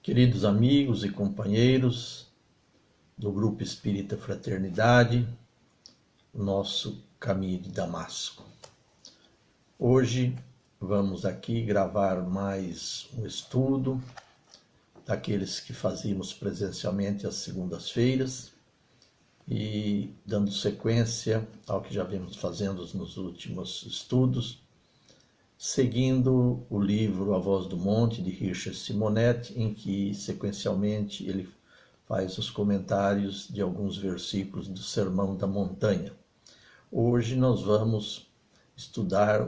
Queridos amigos e companheiros do Grupo Espírita Fraternidade, nosso caminho de Damasco. Hoje vamos aqui gravar mais um estudo daqueles que fazíamos presencialmente às segundas-feiras e dando sequência ao que já vimos fazendo nos últimos estudos, seguindo o livro A Voz do Monte, de Richard Simonetti, em que, sequencialmente, ele faz os comentários de alguns versículos do Sermão da Montanha. Hoje nós vamos estudar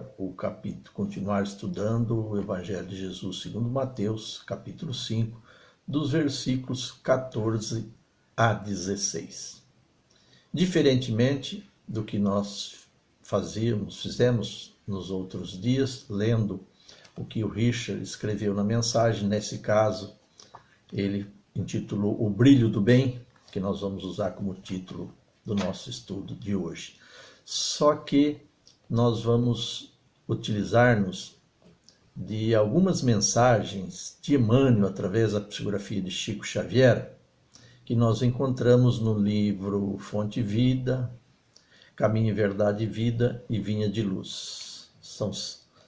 continuar estudando o Evangelho de Jesus segundo Mateus, capítulo 5, dos versículos 14 a 16. Diferentemente do que nós fizemos nos outros dias, lendo o que o Richard escreveu na mensagem. Nesse caso, ele intitulou O Brilho do Bem, que nós vamos usar como título do nosso estudo de hoje. Só que nós vamos utilizar-nos de algumas mensagens de Emmanuel, através da psicografia de Chico Xavier, que nós encontramos no livro Fonte Vida, Caminho, Verdade e Vida e Vinha de Luz. São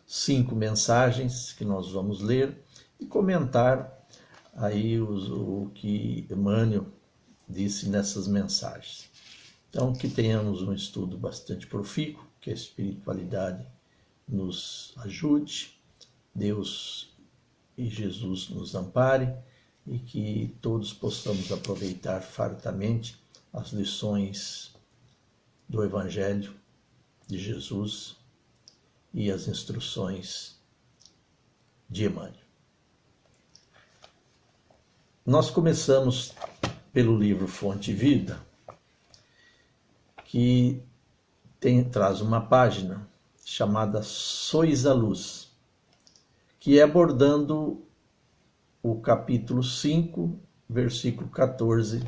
5 mensagens que nós vamos ler e comentar aí o que Emmanuel disse nessas mensagens. Então, que tenhamos um estudo bastante profícuo, que a espiritualidade nos ajude, Deus e Jesus nos ampare e que todos possamos aproveitar fartamente as lições do Evangelho de Jesus e as instruções de Emmanuel. Nós começamos pelo livro Fonte Vida, que traz uma página chamada Sois a Luz, que é abordando o capítulo 5, versículo 14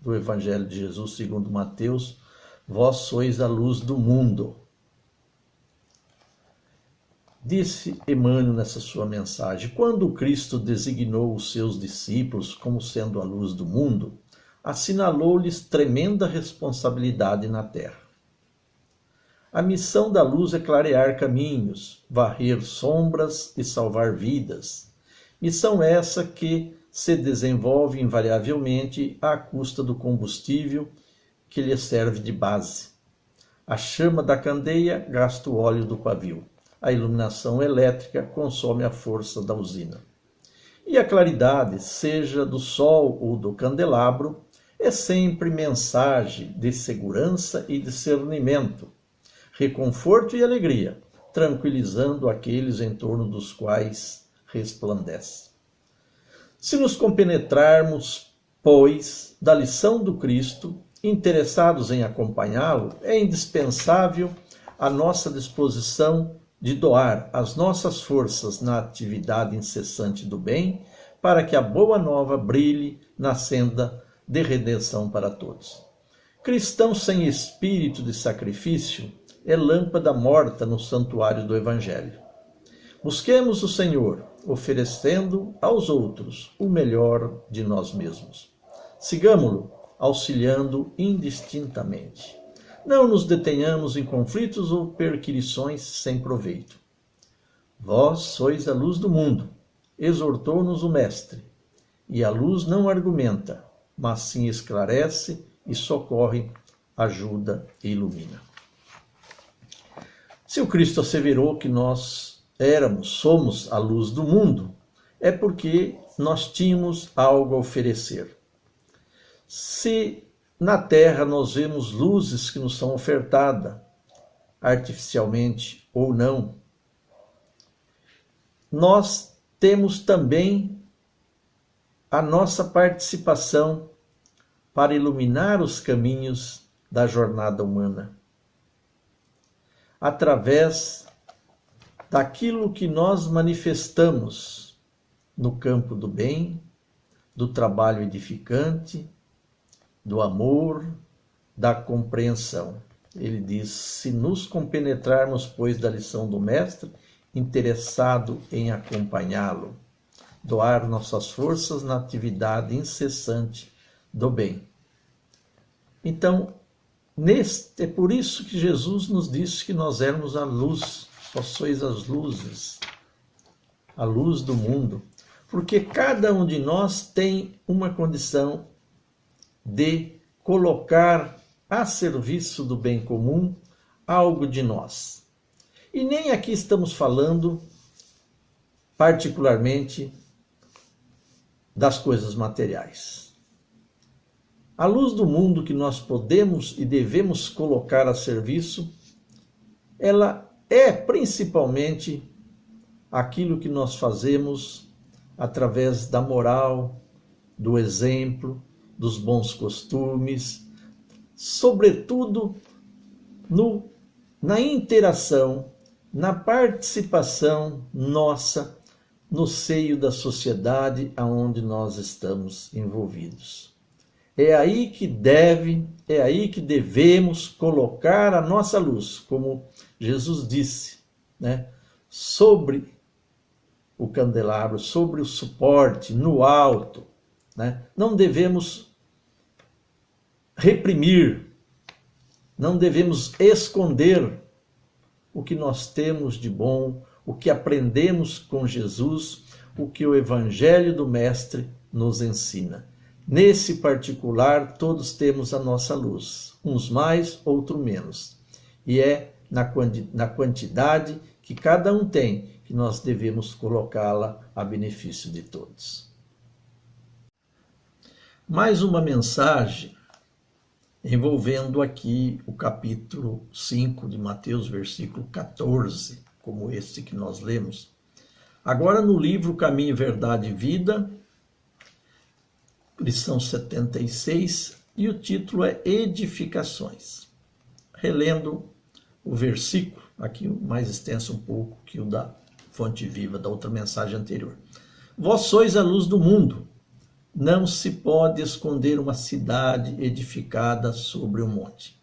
do Evangelho de Jesus segundo Mateus: Vós sois a luz do mundo. Disse Emmanuel nessa sua mensagem: quando Cristo designou os seus discípulos como sendo a luz do mundo, assinalou-lhes tremenda responsabilidade na terra. A missão da luz é clarear caminhos, varrer sombras e salvar vidas. Missão essa que se desenvolve invariavelmente à custa do combustível que lhe serve de base. A chama da candeia gasta o óleo do pavio. A iluminação elétrica consome a força da usina. E a claridade, seja do sol ou do candelabro, é sempre mensagem de segurança e discernimento, reconforto e alegria, tranquilizando aqueles em torno dos quais resplandece. Se nos compenetrarmos, pois, da lição do Cristo, interessados em acompanhá-lo, é indispensável a nossa disposição de doar as nossas forças na atividade incessante do bem, para que a boa nova brilhe na senda de redenção para todos. Cristão sem espírito de sacrifício é lâmpada morta no santuário do Evangelho. Busquemos o Senhor, oferecendo aos outros o melhor de nós mesmos. Sigamo-lo, auxiliando indistintamente. Não nos detenhamos em conflitos ou perquisições sem proveito. Vós sois a luz do mundo, exortou-nos o Mestre, e a luz não argumenta, mas sim esclarece e socorre, ajuda e ilumina. Se o Cristo asseverou que nós somos a luz do mundo, é porque nós tínhamos algo a oferecer. Se na Terra nós vemos luzes que nos são ofertadas, artificialmente ou não, nós temos também a nossa participação para iluminar os caminhos da jornada humana, através daquilo que nós manifestamos no campo do bem, do trabalho edificante, do amor, da compreensão. Ele diz: se nos compenetrarmos, pois, da lição do Mestre, interessado em acompanhá-lo, doar nossas forças na atividade incessante do bem. Então, é por isso que Jesus nos disse que nós éramos a luz, vós sois as luzes, a luz do mundo, porque cada um de nós tem uma condição de colocar a serviço do bem comum algo de nós. E nem aqui estamos falando particularmente das coisas materiais. A luz do mundo que nós podemos e devemos colocar a serviço, ela é principalmente aquilo que nós fazemos através da moral, do exemplo, dos bons costumes, sobretudo na interação, na participação nossa no seio da sociedade aonde nós estamos envolvidos. É aí que devemos colocar a nossa luz, como Jesus disse, né? Sobre o candelabro, sobre o suporte, no alto, né? Não devemos reprimir, não devemos esconder o que nós temos de bom, o que aprendemos com Jesus, o que o Evangelho do Mestre nos ensina. Nesse particular, todos temos a nossa luz, uns mais, outros menos. E é na quantidade que cada um tem que nós devemos colocá-la a benefício de todos. Mais uma mensagem envolvendo aqui o capítulo 5 de Mateus, versículo 14, como este que nós lemos. Agora no livro Caminho, Verdade e Vida, lição 76, e o título é Edificações. Relendo o versículo, aqui mais extenso um pouco que o da Fonte Viva, da outra mensagem anterior. Vós sois a luz do mundo. Não se pode esconder uma cidade edificada sobre um monte.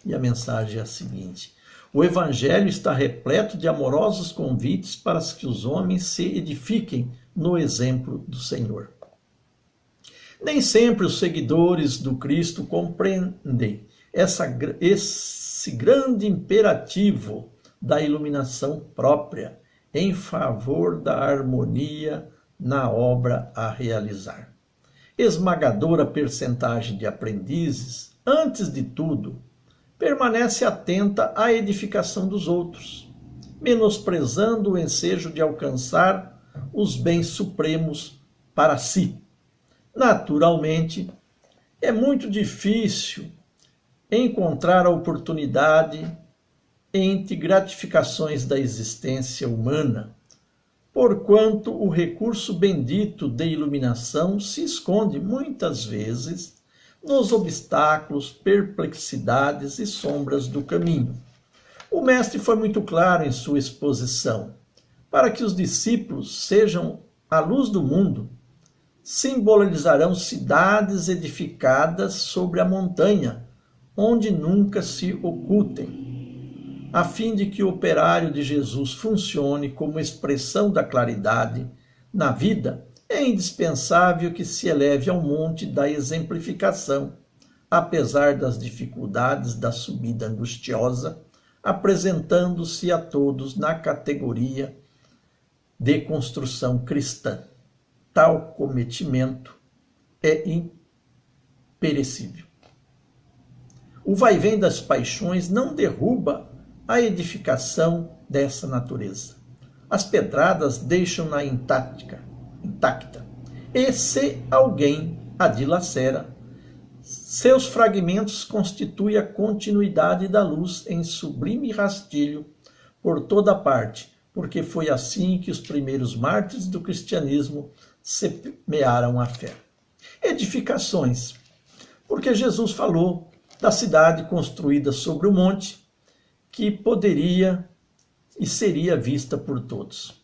E a mensagem é a seguinte: o Evangelho está repleto de amorosos convites para que os homens se edifiquem no exemplo do Senhor. Nem sempre os seguidores do Cristo compreendem esse grande imperativo da iluminação própria em favor da harmonia na obra a realizar. Esmagadora percentagem de aprendizes, antes de tudo, permanece atenta à edificação dos outros, menosprezando o ensejo de alcançar os bens supremos para si. Naturalmente, é muito difícil encontrar a oportunidade entre gratificações da existência humana, porquanto o recurso bendito de iluminação se esconde muitas vezes nos obstáculos, perplexidades e sombras do caminho. O mestre foi muito claro em sua exposição. Para que os discípulos sejam a luz do mundo, simbolizarão cidades edificadas sobre a montanha, onde nunca se ocultem, a fim de que o operário de Jesus funcione como expressão da claridade na vida. É indispensável que se eleve ao monte da exemplificação, apesar das dificuldades da subida angustiosa, apresentando-se a todos na categoria de construção cristã. Tal cometimento é imperecível. O vai-vem das paixões não derruba a edificação dessa natureza. As pedradas deixam-na intacta, e se alguém a dilacera, seus fragmentos constituem a continuidade da luz em sublime rastilho por toda parte, porque foi assim que os primeiros mártires do cristianismo semearam a fé. Edificações, porque Jesus falou da cidade construída sobre o monte, que poderia e seria vista por todos.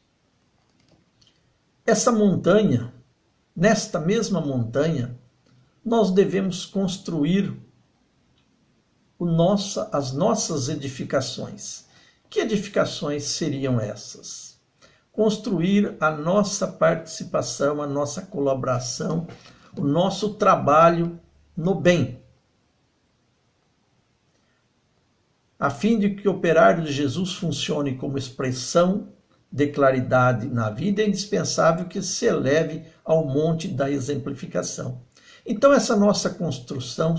Essa montanha, nesta mesma montanha, nós devemos construir as nossas edificações. Que edificações seriam essas? construir a nossa participação, a nossa colaboração, o nosso trabalho no bem. A fim de que o operário de Jesus funcione como expressão de claridade na vida, é indispensável que se eleve ao monte da exemplificação. Então, essa nossa construção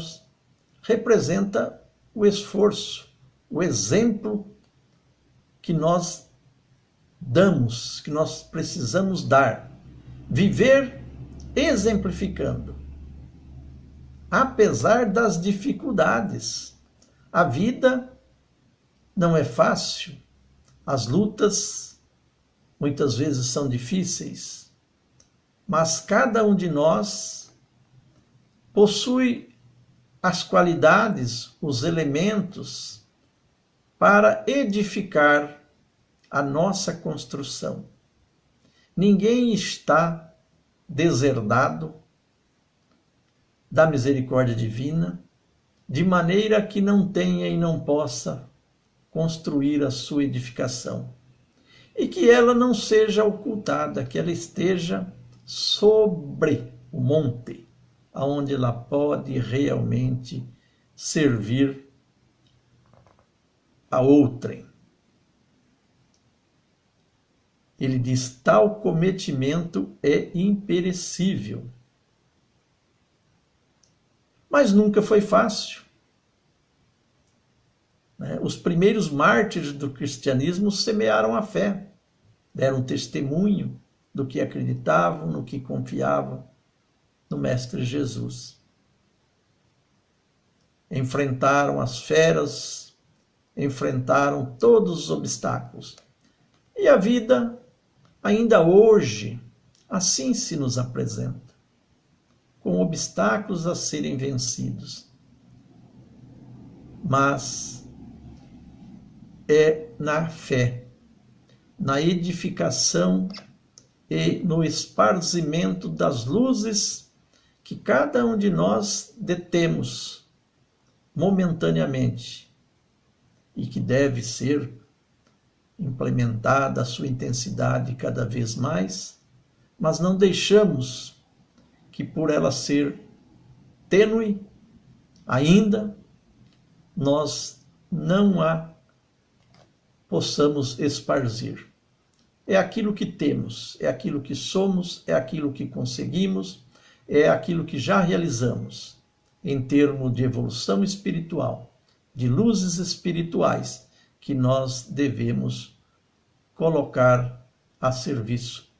representa o esforço, o exemplo que nós damos, que nós precisamos dar. Viver exemplificando. Apesar das dificuldades. A vida não é fácil. As lutas muitas vezes são difíceis. Mas cada um de nós possui as qualidades, os elementos para edificar a nossa construção. Ninguém está deserdado da misericórdia divina, de maneira que não tenha e não possa construir a sua edificação. E que ela não seja ocultada, que ela esteja sobre o monte, aonde ela pode realmente servir a outrem. Ele diz: tal cometimento é imperecível. Mas nunca foi fácil. Os primeiros mártires do cristianismo semearam a fé, deram testemunho do que acreditavam, no que confiavam no Mestre Jesus. Enfrentaram as feras, enfrentaram todos os obstáculos. E a vida, ainda hoje, assim se nos apresenta, com obstáculos a serem vencidos. Mas é na fé, na edificação e no esparzimento das luzes que cada um de nós detemos momentaneamente e que deve ser implementada a sua intensidade cada vez mais, mas não deixamos que por ela ser tênue ainda, nós não a possamos esparzir. É aquilo que temos, é aquilo que somos, é aquilo que conseguimos, é aquilo que já realizamos em termos de evolução espiritual, de luzes espirituais que nós devemos colocar a serviço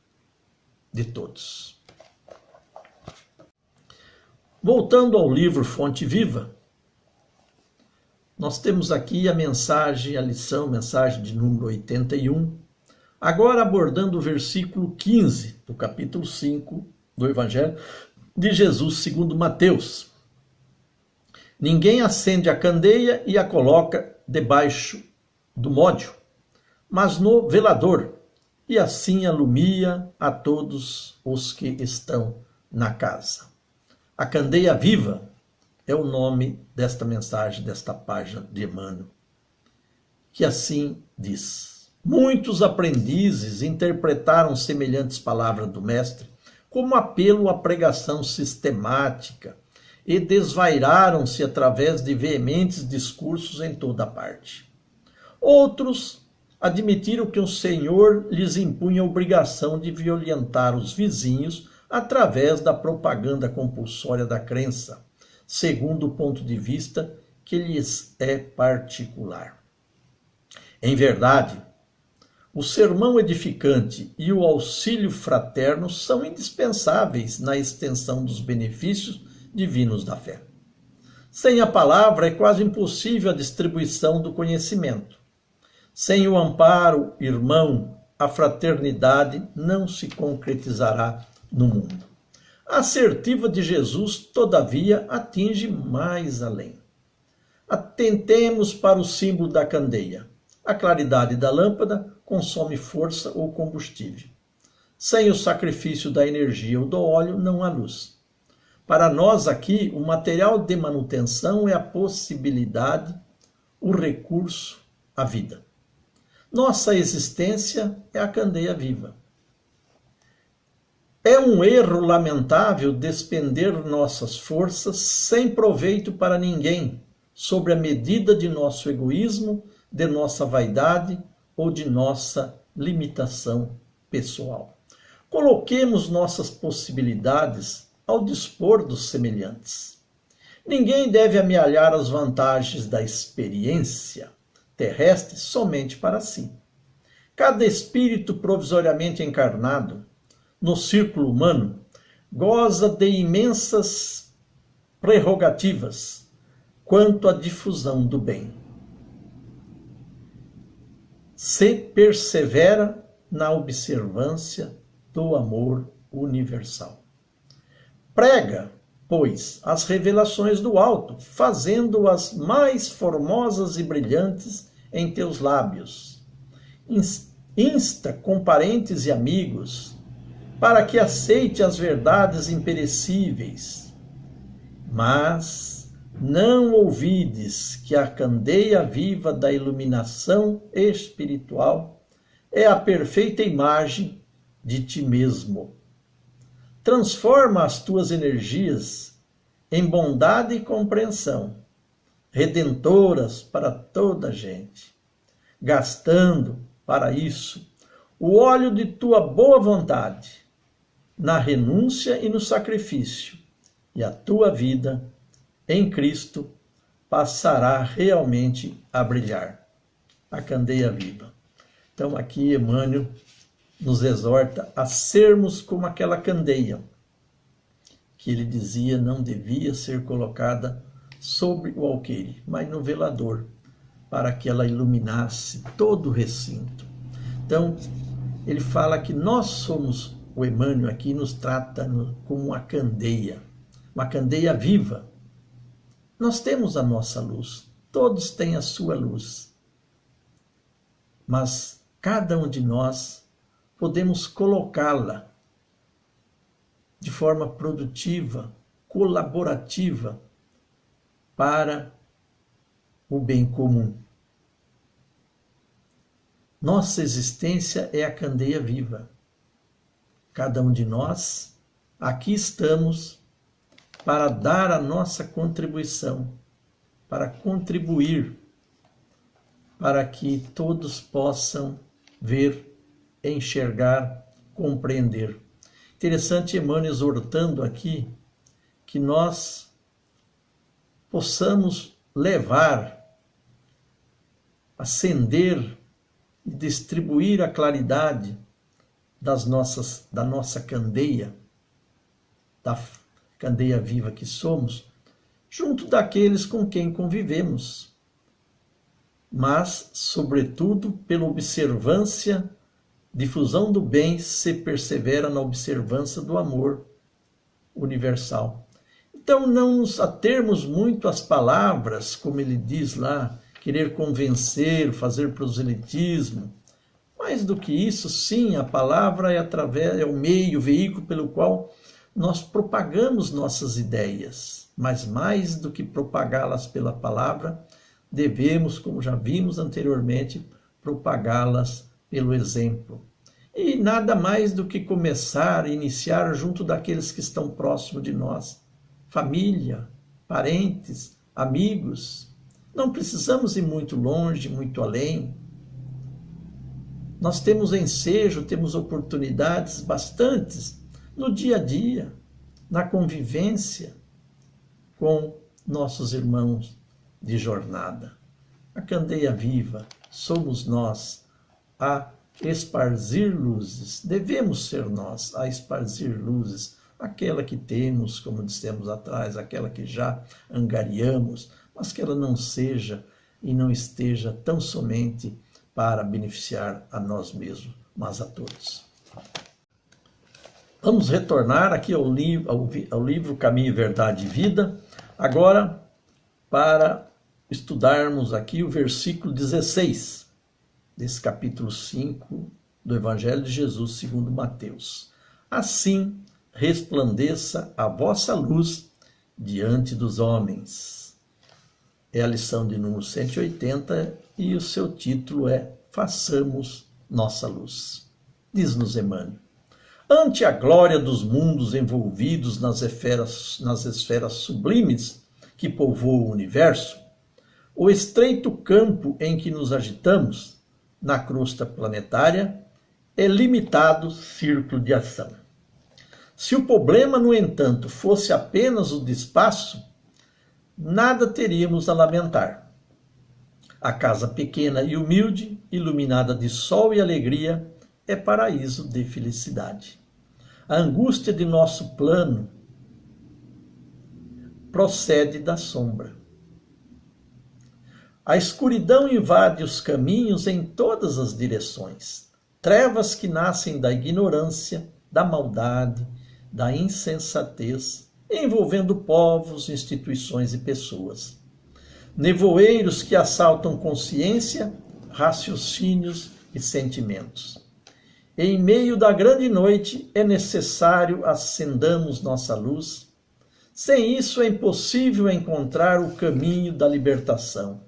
de todos. Voltando ao livro Fonte Viva, nós temos aqui a mensagem, a lição, mensagem de número 81, agora abordando o versículo 15 do capítulo 5 do Evangelho de Jesus segundo Mateus. Ninguém acende a candeia e a coloca debaixo do módio, mas no velador, e assim alumia a todos os que estão na casa. A candeia viva é o nome desta mensagem, desta página de Emmanuel, que assim diz: muitos aprendizes interpretaram semelhantes palavras do Mestre como apelo à pregação sistemática e desvairaram-se através de veementes discursos em toda parte. Outros admitiram que o Senhor lhes impunha a obrigação de violentar os vizinhos através da propaganda compulsória da crença, segundo o ponto de vista que lhes é particular. Em verdade, o sermão edificante e o auxílio fraterno são indispensáveis na extensão dos benefícios divinos da fé. Sem a palavra é quase impossível a distribuição do conhecimento. Sem o amparo irmão, a fraternidade não se concretizará no mundo. A assertiva de Jesus, todavia, atinge mais além. Atentemos para o símbolo da candeia. A claridade da lâmpada consome força ou combustível. Sem o sacrifício da energia ou do óleo, não há luz. Para nós aqui, o material de manutenção é a possibilidade, o recurso, a vida. Nossa existência é a candeia viva. É um erro lamentável despender nossas forças sem proveito para ninguém, sobre a medida de nosso egoísmo, de nossa vaidade ou de nossa limitação pessoal. Coloquemos nossas possibilidades ao dispor dos semelhantes. Ninguém deve amealhar as vantagens da experiência terrestre somente para si. Cada espírito provisoriamente encarnado no círculo humano goza de imensas prerrogativas quanto à difusão do bem. Se persevera na observância do amor universal. Prega, pois, as revelações do alto, fazendo-as mais formosas e brilhantes em teus lábios. Insta com parentes e amigos, para que aceite as verdades imperecíveis. Mas não ouvides que a candeia viva da iluminação espiritual é a perfeita imagem de ti mesmo. Transforma as tuas energias em bondade e compreensão, redentoras para toda a gente, gastando para isso o óleo de tua boa vontade, na renúncia e no sacrifício, e a tua vida em Cristo passará realmente a brilhar. A candeia viva. Então aqui Emmanuel nos exorta a sermos como aquela candeia que ele dizia não devia ser colocada sobre o alqueire, mas no velador, para que ela iluminasse todo o recinto. Então, ele fala que nós somos, o Emmanuel aqui nos trata como uma candeia viva. Nós temos a nossa luz, todos têm a sua luz, mas cada um de nós podemos colocá-la de forma produtiva, colaborativa, para o bem comum. Nossa existência é a candeia viva. Cada um de nós, aqui estamos para dar a nossa contribuição, para contribuir, para que todos possam ver, enxergar, compreender. Interessante Emmanuel exortando aqui que nós possamos levar, acender e distribuir a claridade da nossa candeia, da candeia viva que somos, junto daqueles com quem convivemos, mas, sobretudo, pela observância, difusão do bem, se persevera na observância do amor universal. Então, não nos atermos muito às palavras, como ele diz lá, querer convencer, fazer proselitismo. Mais do que isso, sim, a palavra é o meio, o veículo pelo qual nós propagamos nossas ideias. Mas mais do que propagá-las pela palavra, devemos, como já vimos anteriormente, propagá-las pelo exemplo. E nada mais do que começar, iniciar junto daqueles que estão próximos de nós. Família, parentes, amigos. Não precisamos ir muito longe, muito além. Nós temos ensejo, temos oportunidades bastantes no dia a dia, na convivência com nossos irmãos de jornada. A candeia viva somos nós a esparzir luzes. Devemos ser nós a esparzir luzes, aquela que temos, como dissemos atrás, aquela que já angariamos, mas que ela não seja e não esteja tão somente para beneficiar a nós mesmos, mas a todos. Vamos retornar aqui ao livro Caminho, Verdade e Vida, agora para estudarmos aqui o versículo 16, desse capítulo 5 do Evangelho de Jesus segundo Mateus. Assim resplandeça a vossa luz diante dos homens. É a lição de número 180 e o seu título é façamos nossa luz. Diz-nos Emmanuel. Ante a glória dos mundos envolvidos nas esferas sublimes que povoam o universo, o estreito campo em que nos agitamos, na crosta planetária, é limitado círculo de ação. Se o problema, no entanto, fosse apenas o de espaço, nada teríamos a lamentar. A casa pequena e humilde, iluminada de sol e alegria, é paraíso de felicidade. A angústia de nosso plano procede da sombra. A escuridão invade os caminhos em todas as direções. Trevas que nascem da ignorância, da maldade, da insensatez, envolvendo povos, instituições e pessoas. Nevoeiros que assaltam consciência, raciocínios e sentimentos. Em meio da grande noite é necessário acendamos nossa luz. Sem isso é impossível encontrar o caminho da libertação.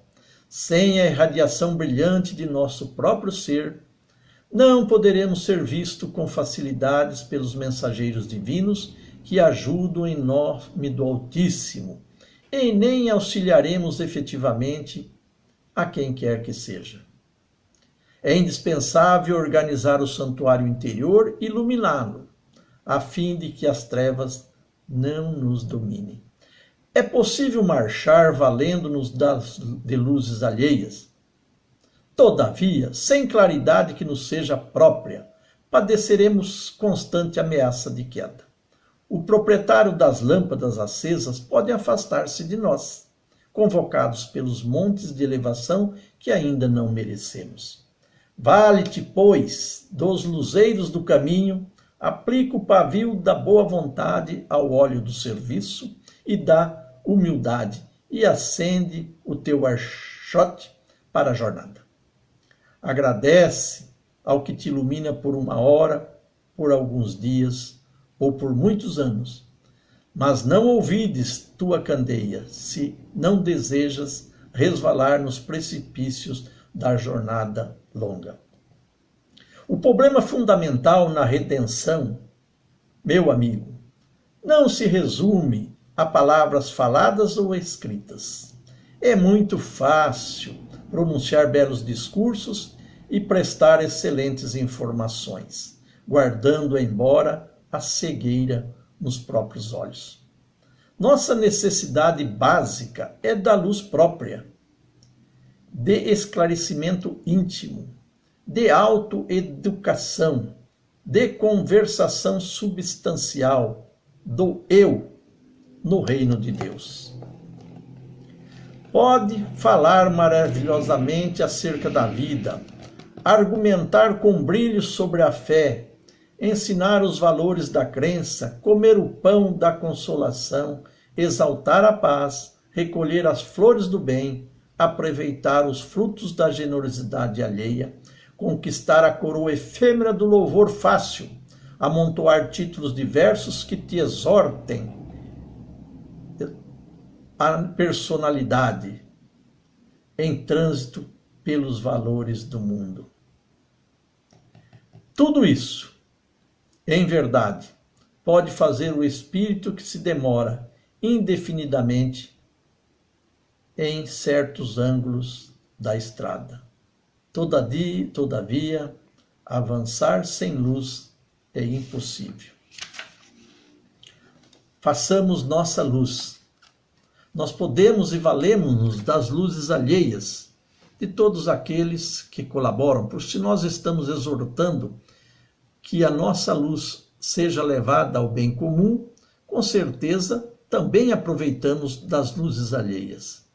Sem a irradiação brilhante de nosso próprio ser, não poderemos ser vistos com facilidades pelos mensageiros divinos que ajudam em nome do Altíssimo, e nem auxiliaremos efetivamente a quem quer que seja. É indispensável organizar o santuário interior e iluminá-lo, a fim de que as trevas não nos dominem. É possível marchar valendo-nos de luzes alheias. Todavia, sem claridade que nos seja própria, padeceremos constante ameaça de queda. O proprietário das lâmpadas acesas pode afastar-se de nós, convocados pelos montes de elevação que ainda não merecemos. Vale-te, pois, dos luzeiros do caminho, aplica o pavio da boa vontade ao óleo do serviço e da humildade, e acende o teu archote para a jornada. Agradece ao que te ilumina por uma hora, por alguns dias ou por muitos anos, mas não ouvides tua candeia, se não desejas resvalar nos precipícios da jornada longa. O problema fundamental na redenção, meu amigo, não se resume a palavras faladas ou escritas. É muito fácil pronunciar belos discursos e prestar excelentes informações, guardando embora a cegueira nos próprios olhos. Nossa necessidade básica é da luz própria, de esclarecimento íntimo, de autoeducação, de conversação substancial, do eu no reino de Deus. Pode falar maravilhosamente acerca da vida, argumentar com brilho sobre a fé, ensinar os valores da crença, comer o pão da consolação, exaltar a paz, recolher as flores do bem, aproveitar os frutos da generosidade alheia, conquistar a coroa efêmera do louvor fácil, amontoar títulos diversos que te exortem a personalidade em trânsito pelos valores do mundo. Tudo isso, em verdade, pode fazer o espírito que se demora indefinidamente em certos ângulos da estrada. Todavia, avançar sem luz é impossível. Façamos nossa luz. Nós podemos e valemos-nos das luzes alheias de todos aqueles que colaboram, porque se nós estamos exortando que a nossa luz seja levada ao bem comum, com certeza também aproveitamos das luzes alheias.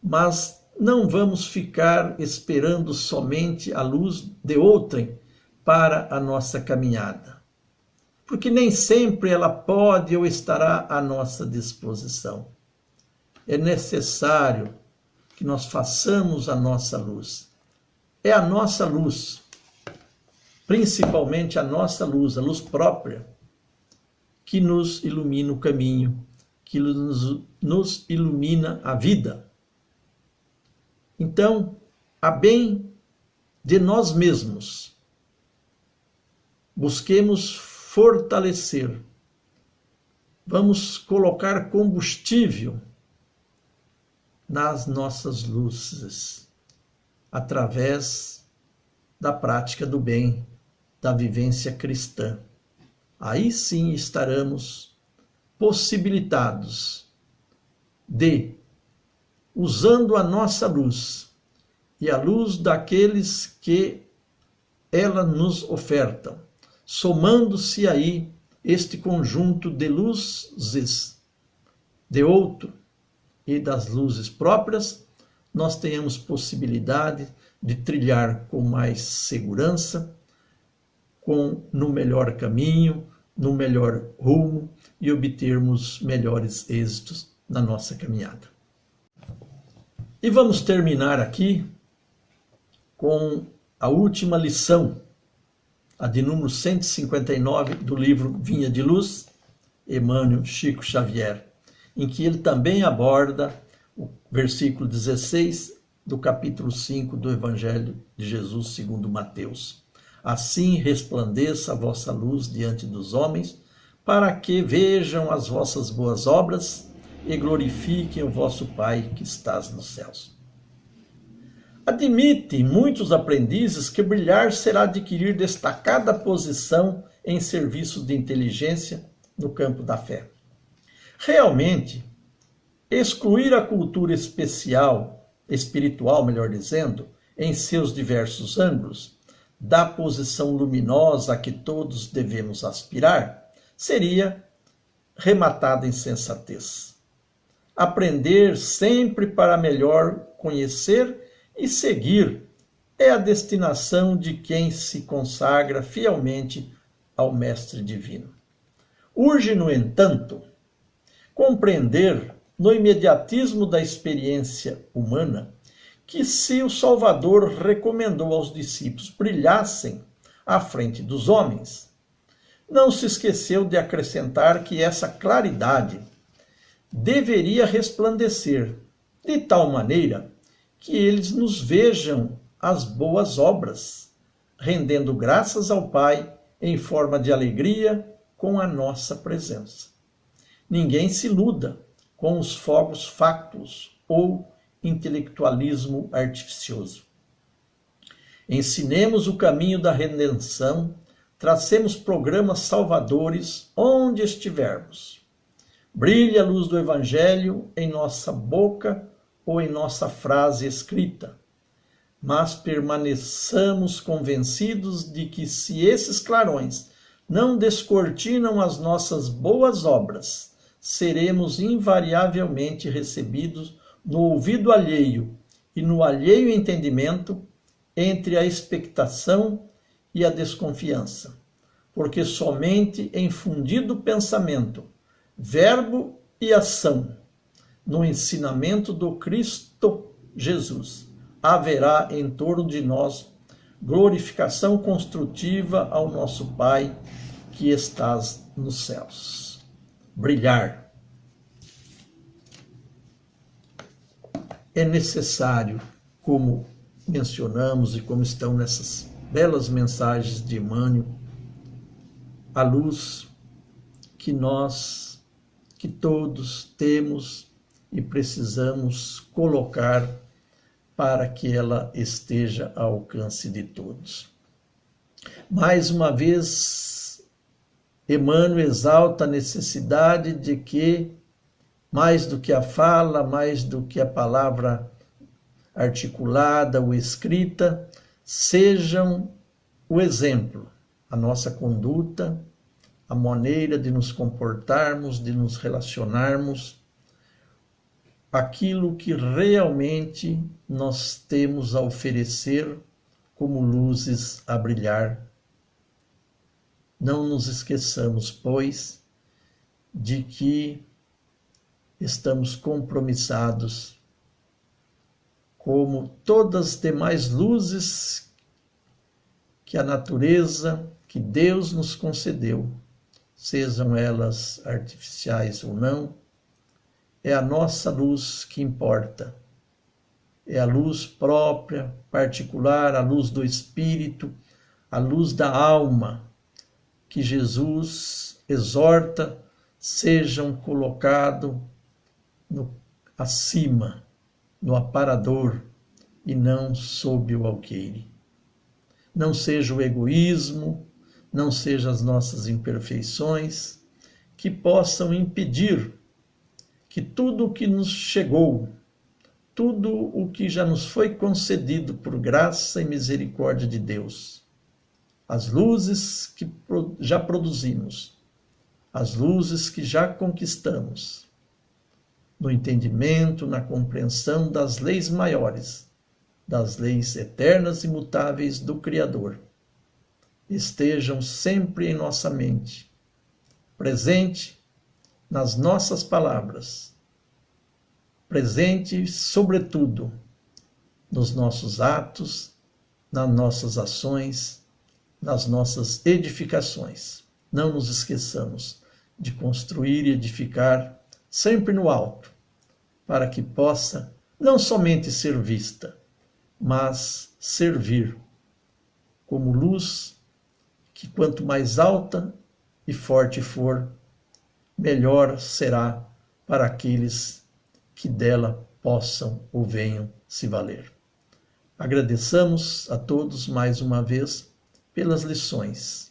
Mas não vamos ficar esperando somente a luz de outrem para a nossa caminhada, porque nem sempre ela pode ou estará à nossa disposição. É necessário que nós façamos a nossa luz. É a nossa luz, principalmente a nossa luz, a luz própria, que nos ilumina o caminho, que nos ilumina a vida. Então, a bem de nós mesmos. Busquemos fortalecer. Vamos colocar combustível nas nossas luzes, através da prática do bem, da vivência cristã. Aí sim estaremos possibilitados de, usando a nossa luz e a luz daqueles que ela nos oferta, somando-se aí este conjunto de luzes de outro e das luzes próprias, nós tenhamos possibilidade de trilhar com mais segurança, no melhor caminho, no melhor rumo e obtermos melhores êxitos na nossa caminhada. E vamos terminar aqui com a última lição, a de número 159 do livro Vinha de Luz, Emmanuel Chico Xavier, em que ele também aborda o versículo 16 do capítulo 5 do Evangelho de Jesus segundo Mateus. Assim resplandeça a vossa luz diante dos homens, para que vejam as vossas boas obras e glorifiquem o vosso Pai que estás nos céus. Admitem muitos aprendizes que brilhar será adquirir destacada posição em serviços de inteligência no campo da fé. Realmente, excluir a cultura espiritual, melhor dizendo, em seus diversos ângulos, da posição luminosa a que todos devemos aspirar, seria rematada insensatez. Aprender sempre para melhor conhecer e seguir é a destinação de quem se consagra fielmente ao Mestre Divino. Urge, no entanto, compreender, no imediatismo da experiência humana, que se o Salvador recomendou aos discípulos brilhassem à frente dos homens, não se esqueceu de acrescentar que essa claridade deveria resplandecer de tal maneira que eles nos vejam as boas obras, rendendo graças ao Pai em forma de alegria com a nossa presença. Ninguém se iluda com os fogos fátuos ou intelectualismo artificioso. Ensinemos o caminho da redenção, tracemos programas salvadores onde estivermos. Brilhe a luz do Evangelho em nossa boca ou em nossa frase escrita, mas permaneçamos convencidos de que se esses clarões não descortinam as nossas boas obras, seremos invariavelmente recebidos no ouvido alheio e no alheio entendimento, entre a expectação e a desconfiança, porque somente em fundido pensamento, verbo e ação, no ensinamento do Cristo Jesus, haverá em torno de nós glorificação construtiva ao nosso Pai que estás nos céus. Brilhar. É necessário, como mencionamos e como estão nessas belas mensagens de Emmanuel, a luz que todos temos e precisamos colocar para que ela esteja ao alcance de todos. Mais uma vez, Emmanuel exalta a necessidade de que, mais do que a fala, mais do que a palavra articulada ou escrita, sejam o exemplo, a nossa conduta, a maneira de nos comportarmos, de nos relacionarmos, aquilo que realmente nós temos a oferecer como luzes a brilhar. Não nos esqueçamos, pois, de que estamos compromissados, como todas as demais luzes que a natureza, que Deus nos concedeu, sejam elas artificiais ou não, é a nossa luz que importa. é a luz própria, particular, a luz do Espírito, a luz da alma, que Jesus exorta sejam colocados acima, no aparador, e não sob o alqueire. Não seja o egoísmo, não sejam as nossas imperfeições, que possam impedir que tudo o que nos chegou, tudo o que já nos foi concedido por graça e misericórdia de Deus, as luzes que já produzimos, as luzes que já conquistamos, no entendimento, na compreensão das leis maiores, das leis eternas e imutáveis do Criador, estejam sempre em nossa mente, presente nas nossas palavras, presente, sobretudo, nos nossos atos, nas nossas ações, nas nossas edificações. Não nos esqueçamos de construir e edificar sempre no alto, para que possa não somente ser vista, mas servir como luz que quanto mais alta e forte for, melhor será para aqueles que dela possam ou venham se valer. Agradeçamos a todos mais uma vez pelas lições,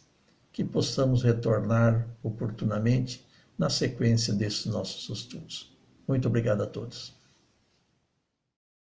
que possamos retornar oportunamente na sequência desses nossos estudos. Muito obrigado a todos.